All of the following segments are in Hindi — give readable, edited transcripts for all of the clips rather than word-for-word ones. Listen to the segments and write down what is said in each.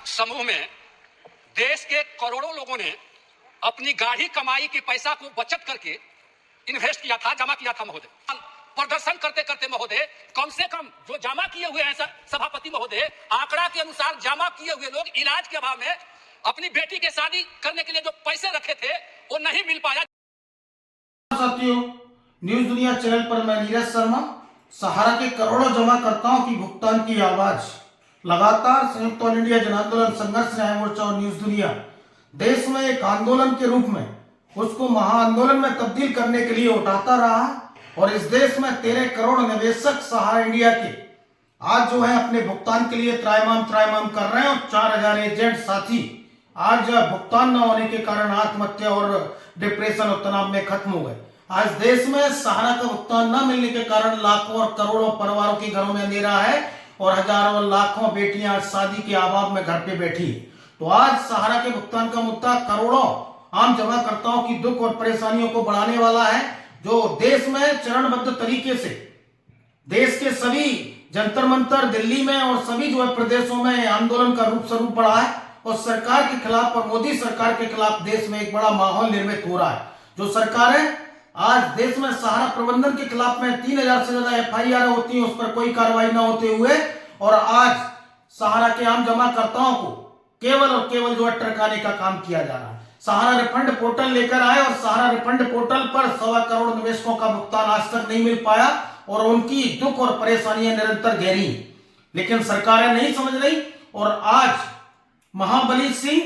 समूह में देश के करोड़ों लोगों ने अपनी गाढ़ी कमाई के पैसा को बचत करके इन्वेस्ट किया था, जमा किया था महोदय। प्रदर्शन करते करते महोदय, कम से कम जो जमा किए हुए हैं सभापति महोदय, आंकड़ा के अनुसार जमा किए हुए लोग इलाज के अभाव में अपनी बेटी के शादी करने के लिए जो पैसे रखे थे वो नहीं मिल पाया। साथियों, न्यूज दुनिया चैनल पर मैं नीरज शर्मा। सहारा के करोड़ों जमाकर्ताओं की भुगतान की आवाज लगातार संयुक्त ऑल इंडिया जन आंदोलन संघर्ष न्याय मोर्चा और न्यूज दुनिया देश में एक आंदोलन के रूप में उसको महाआंदोलन में तब्दील करने के लिए उठाता रहा। और इस देश में 13 करोड़ निवेशक सहारा इंडिया के आज जो है अपने भुगतान के लिए त्रायमाम कर रहे हैं। और 4000 एजेंट साथी आज भुगतान न होने के कारण आत्महत्या और डिप्रेशन और तनाव में खत्म हो गए। आज देश में सहारा का भुगतान न मिलने के कारण लाखों और करोड़ों परिवारों के घरों में अंधेरा है और हजारों और लाखों बेटियां शादी के अभाव में घर पे बैठी है। तो आज सहारा के भुगतान का मुद्दा करोड़ों आम जमाकर्ताओं की दुख और परेशानियों को बढ़ाने वाला है, जो देश में चरणबद्ध तरीके से देश के सभी जंतर मंतर दिल्ली में और सभी जो है प्रदेशों में आंदोलन का रूप स्वरूप बढ़ा है और सरकार के खिलाफ और मोदी सरकार के खिलाफ देश में एक बड़ा माहौल निर्मित हो रहा है। जो सरकारें आज देश में सहारा प्रबंधन के खिलाफ में 3000 से ज्यादा FIR होती है, उस पर कोई कार्रवाई न होते हुए और आज सहारा के आम जमाकर्ताओं को केवल और केवल जो है टरकाने का काम किया जा रहा है। सहारा रिफंड पोर्टल लेकर आए और सहारा रिफंड पोर्टल पर 1.25 करोड़ निवेशकों का भुगतान आज तक नहीं मिल पाया और उनकी दुख और परेशानियां निरंतर गहरी, लेकिन सरकारें नहीं समझ रही। और आज महाबली सिंह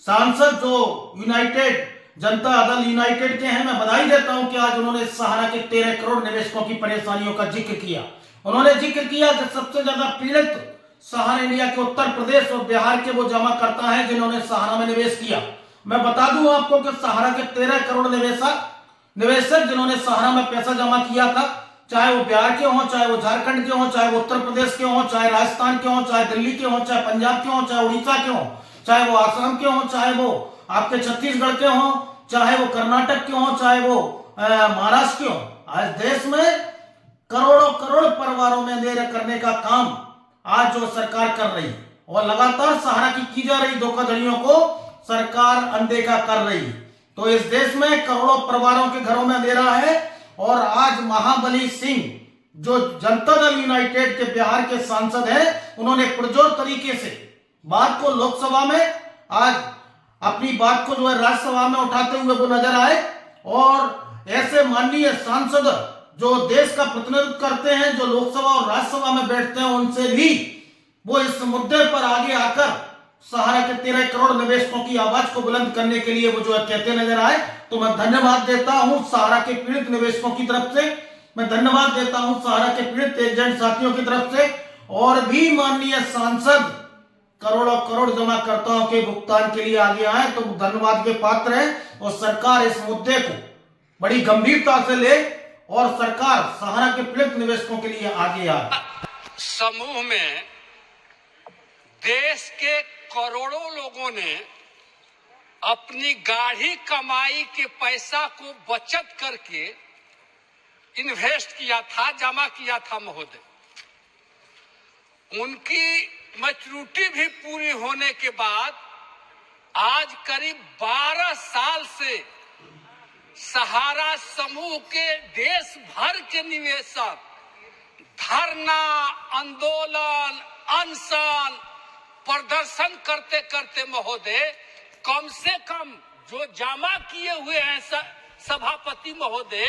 सांसद जो यूनाइटेड जनता दल यूनाइटेड के हैं, मैं बधाई देता हूं कि आज उन्होंने सहारा के 13 करोड़ निवेशकों की परेशानियों का जिक्र किया। उन्होंने जिक्र किया कि सबसे ज्यादा पीड़ित सहारा इंडिया के उत्तर प्रदेश और बिहार के वो जमाकर्ता हैं जिन्होंने सहारा में निवेश किया। मैं बता दूं आपको कि सहारा के 13 करोड़ निवेशक जिन्होंने सहारा में पैसा जमा किया था, चाहे वो बिहार के हों, चाहे वो झारखंड के हों, चाहे वो उत्तर प्रदेश के हों, चाहे राजस्थान के हों, चाहे दिल्ली के हों, चाहे पंजाब के हों, चाहे उड़ीसा के हों, चाहे वो आसाम के हों, चाहे वो आपके छत्तीसगढ़ के हों, चाहे वो कर्नाटक के हों, चाहे वो महाराष्ट्र के हों, आज देश में करोड़ों करोड़ परिवारों में अंधेरा करने का काम आज जो सरकार कर रही है और लगातार सहारा की जा रही धोखाधड़ियों को सरकार अनदेखा कर रही है। तो इस देश में करोड़ों परिवारों के घरों में अंधेरा है और आज महाबली सिंह जो जनता दल यूनाइटेड के बिहार के सांसद हैं, उन्होंने पुरजोर तरीके से बात को लोकसभा में आज अपनी बात को जो है राज्यसभा में उठाते हुए वो नजर आए। और ऐसे माननीय सांसद जो देश का प्रतिनिधित्व करते हैं, जो लोकसभा और राज्यसभा में बैठते हैं, उनसे भी वो इस मुद्दे पर आगे आकर सहारा के 13 करोड़ निवेशकों की आवाज को बुलंद करने के लिए वो जो है कहते नजर आए। तो मैं धन्यवाद देता हूं सहारा के पीड़ित निवेशकों की तरफ से, मैं धन्यवाद देता हूं सहारा के पीड़ित एजेंट साथियों की तरफ से। और भी माननीय सांसद करोड़ों करोड़ जमाकर्ताओं के भुगतान के लिए आगे आए तो धन्यवाद के पात्र है और सरकार इस मुद्दे को बड़ी गंभीरता से ले और सरकार सहारा के पीड़ित निवेशकों के लिए आगे आए। समूह में देश के करोड़ों लोगों ने अपनी गाढ़ी कमाई के पैसा को बचत करके इन्वेस्ट किया था, जमा किया था महोदय। उनकी मैच्योरिटी भी पूरी होने के बाद आज करीब 12 साल से सहारा समूह के देश भर के निवेशक धरना, आंदोलन, अनशन, प्रदर्शन करते करते महोदय, कम से कम जो जमा किए हुए हैं सभापति महोदय,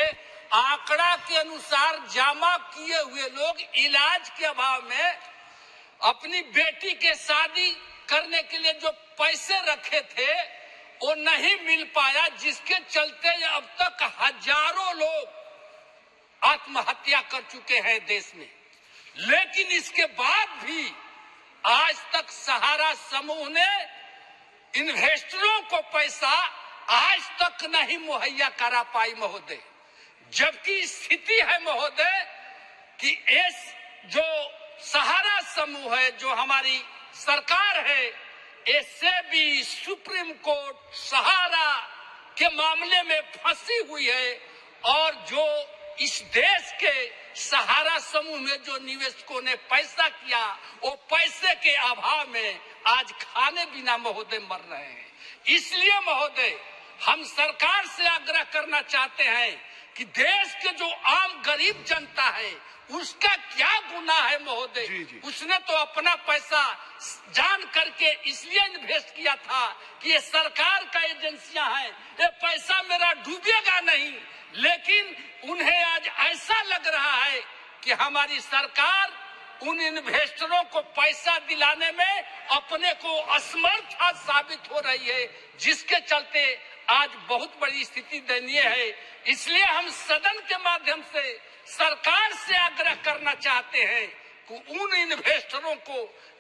आंकड़ा के अनुसार जमा किए हुए लोग इलाज के अभाव में अपनी बेटी के शादी करने के लिए जो पैसे रखे थे वो नहीं मिल पाया, जिसके चलते अब तक हजारों लोग आत्महत्या कर चुके हैं देश में। लेकिन इसके बाद भी आज तक सहारा समूह ने इन्वेस्टरों को पैसा आज तक नहीं मुहैया करा पाई महोदय। जबकि स्थिति है महोदय कि इस जो सहारा समूह है, जो हमारी सरकार है, इससे भी सुप्रीम कोर्ट सहारा के मामले में फंसी हुई है और जो इस देश के सहारा समूह में जो निवेशकों ने पैसा किया, वो पैसे के अभाव में आज खाने बिना महोदय मर रहे हैं। इसलिए महोदय हम सरकार से आग्रह करना चाहते हैं कि देश के जो आम गरीब जनता है उसका क्या गुनाह है महोदय। उसने तो अपना पैसा जान करके इसलिए इन्वेस्ट किया था कि ये सरकार का एजेंसियां हैं, ये पैसा मेरा डूबेगा नहीं। लेकिन उन्हें आज ऐसा लग रहा है कि हमारी सरकार उन इन्वेस्टरों को पैसा दिलाने में अपने को असमर्थ साबित हो रही है, जिसके चलते आज बहुत बड़ी स्थिति दयनीय है। इसलिए हम सदन के माध्यम से सरकार से आग्रह करना चाहते हैं कि उन इन्वेस्टरों को,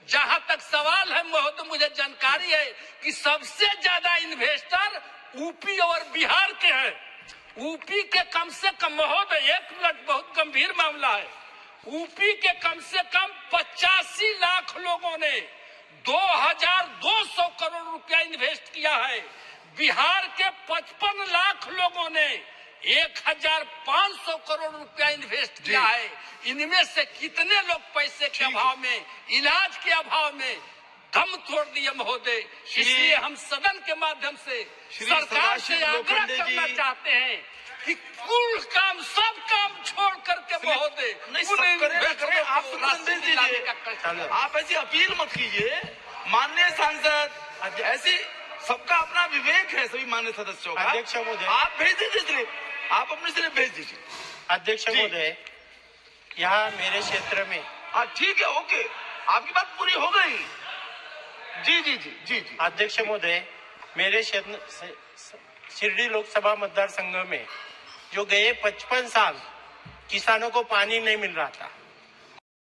जहां तक सवाल है महोदय, मुझे जानकारी है कि सबसे ज्यादा इन्वेस्टर यूपी और बिहार के हैं। यूपी के कम से कम महोदय, एक मिनट, बहुत गंभीर मामला है, यूपी के कम से कम 85 लाख लोगों ने 2200 करोड़ रुपया इन्वेस्ट किया है। बिहार के 55 लाख लोगों ने 1500 करोड़ रुपया इन्वेस्ट किया है। इनमें से कितने लोग पैसे के अभाव में, इलाज के अभाव में दम तोड़ दिए महोदय। इसलिए हम सदन के माध्यम से सरकार से आग्रह करना चाहते हैं कि कुल काम, सब काम छोड़ करके महोदय आप ऐसी अपील मत कीजिए। माननीय सांसद, ऐसी सबका अपना विवेक है, सभी माननीय सदस्यों का। अध्यक्ष महोदय, आप भेज दीजिए स्लिप, आप अपनी स्लिप भेज दीजिए। अध्यक्ष महोदय, यहाँ मेरे क्षेत्र में, हाँ ठीक है, ओके, आपकी बात पूरी हो गई। जी जी जी जी जी। अध्यक्ष महोदय, मेरे क्षेत्र शिरडी लोकसभा मतदार संघ में जो गए 55 साल किसानों को पानी नहीं मिल रहा था,